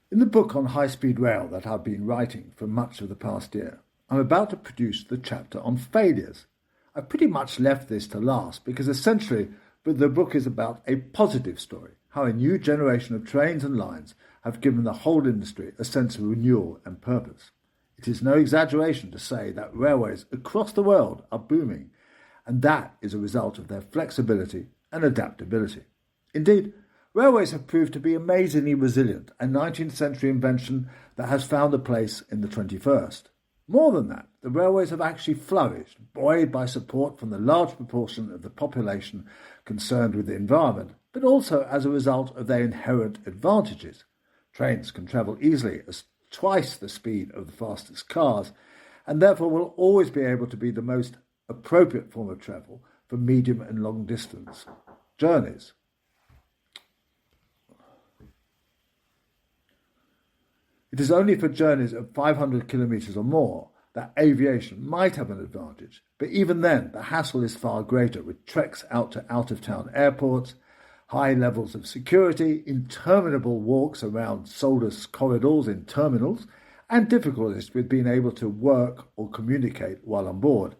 In the book on high-speed rail that I've been writing for much of the past year, I'm about to produce the chapter on failures. I pretty much left this to last because essentially the book is about a positive story, how a new generation of trains and lines have given the whole industry a sense of renewal and purpose. It is no exaggeration to say that railways across the world are booming, and that is a result of their flexibility and adaptability. Indeed, railways have proved to be amazingly resilient, a 19th century invention that has found a place in the 21st. More than that, the railways have actually flourished, buoyed by support from the large proportion of the population concerned with the environment, but also as a result of their inherent advantages. Trains can travel easily at twice the speed of the fastest cars, and therefore will always be able to be the most appropriate form of travel for medium and long distance journeys. It is only for journeys of 500 kilometres or more that aviation might have an advantage, but even then the hassle is far greater, with treks out to out-of-town airports, high levels of security, interminable walks around soulless corridors in terminals, and difficulties with being able to work or communicate while on board.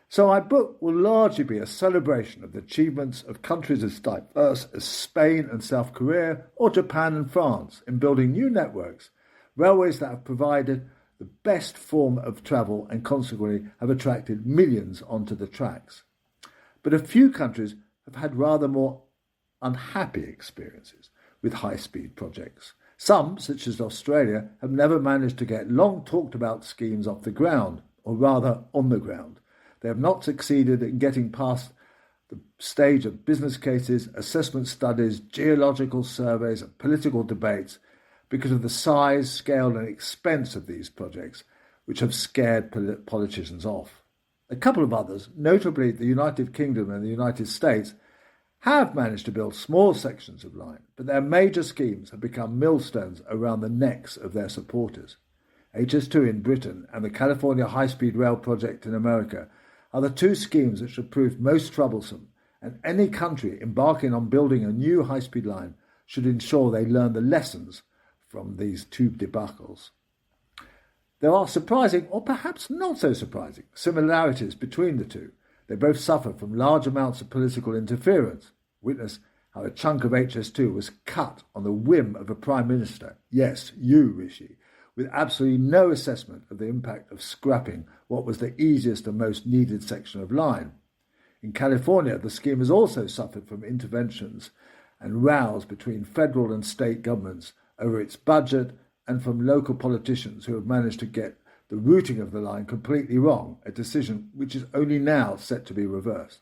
So my book will largely be a celebration of the achievements of countries as diverse as Spain and South Korea or Japan and France in building new networks, railways that have provided the best form of travel and consequently have attracted millions onto the tracks. But a few countries have had rather more unhappy experiences with high-speed projects. Some, such as Australia, have never managed to get long talked-about schemes off the ground, or rather on the ground. They have not succeeded in getting past the stage of business cases, assessment studies, geological surveys and political debates because of the size, scale and expense of these projects, which have scared politicians off. A couple of others, notably the United Kingdom and the United States, have managed to build small sections of line, but their major schemes have become millstones around the necks of their supporters. HS2 in Britain and the California high-speed rail project in America are the two schemes which have proved most troublesome, and any country embarking on building a new high-speed line should ensure they learn the lessons from these two debacles. There are surprising, or perhaps not so surprising, similarities between the two. They both suffer from large amounts of political interference. Witness how a chunk of HS2 was cut on the whim of a Prime Minister, yes, you, Rishi, with absolutely no assessment of the impact of scrapping what was the easiest and most needed section of line. In California, the scheme has also suffered from interventions and rows between federal and state governments over its budget and from local politicians who have managed to get the routing of the line completely wrong, a decision which is only now set to be reversed.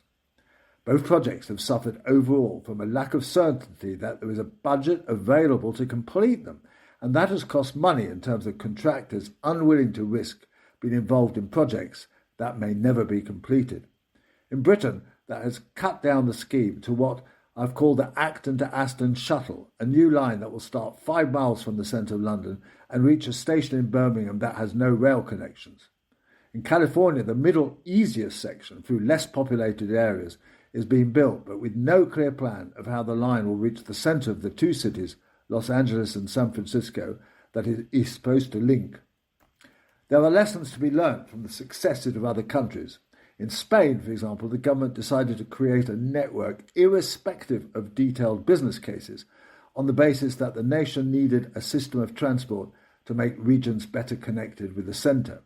Both projects have suffered overall from a lack of certainty that there is a budget available to complete them, and that has cost money in terms of contractors unwilling to risk being involved in projects that may never be completed. In Britain, that has cut down the scheme to what I've called the Acton to Aston shuttle, a new line that will start 5 miles from the centre of London and reach a station in Birmingham that has no rail connections. In California, the middle, easiest section through less populated areas is being built, but with no clear plan of how the line will reach the centre of the two cities, Los Angeles and San Francisco, that it is supposed to link. There are lessons to be learned from the successes of other countries. In Spain, for example, the government decided to create a network irrespective of detailed business cases on the basis that the nation needed a system of transport to make regions better connected with the centre.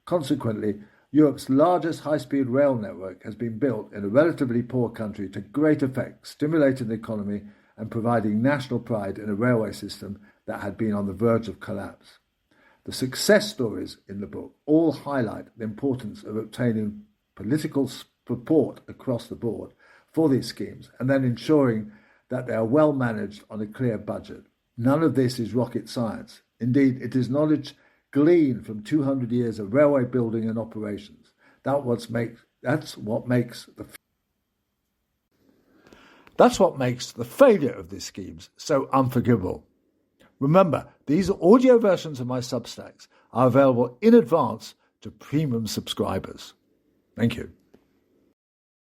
Consequently, Europe's largest high-speed rail network has been built in a relatively poor country to great effect, stimulating the economy and providing national pride in a railway system that had been on the verge of collapse. The success stories in the book all highlight the importance of obtaining political support across the board for these schemes and then ensuring that they are well managed on a clear budget. None of this is rocket science. Indeed, it is knowledge gleaned from 200 years of railway building and operations. That's what makes the failure of these schemes so unforgivable. Remember, these audio versions of my Substacks are available in advance to premium subscribers. Thank you.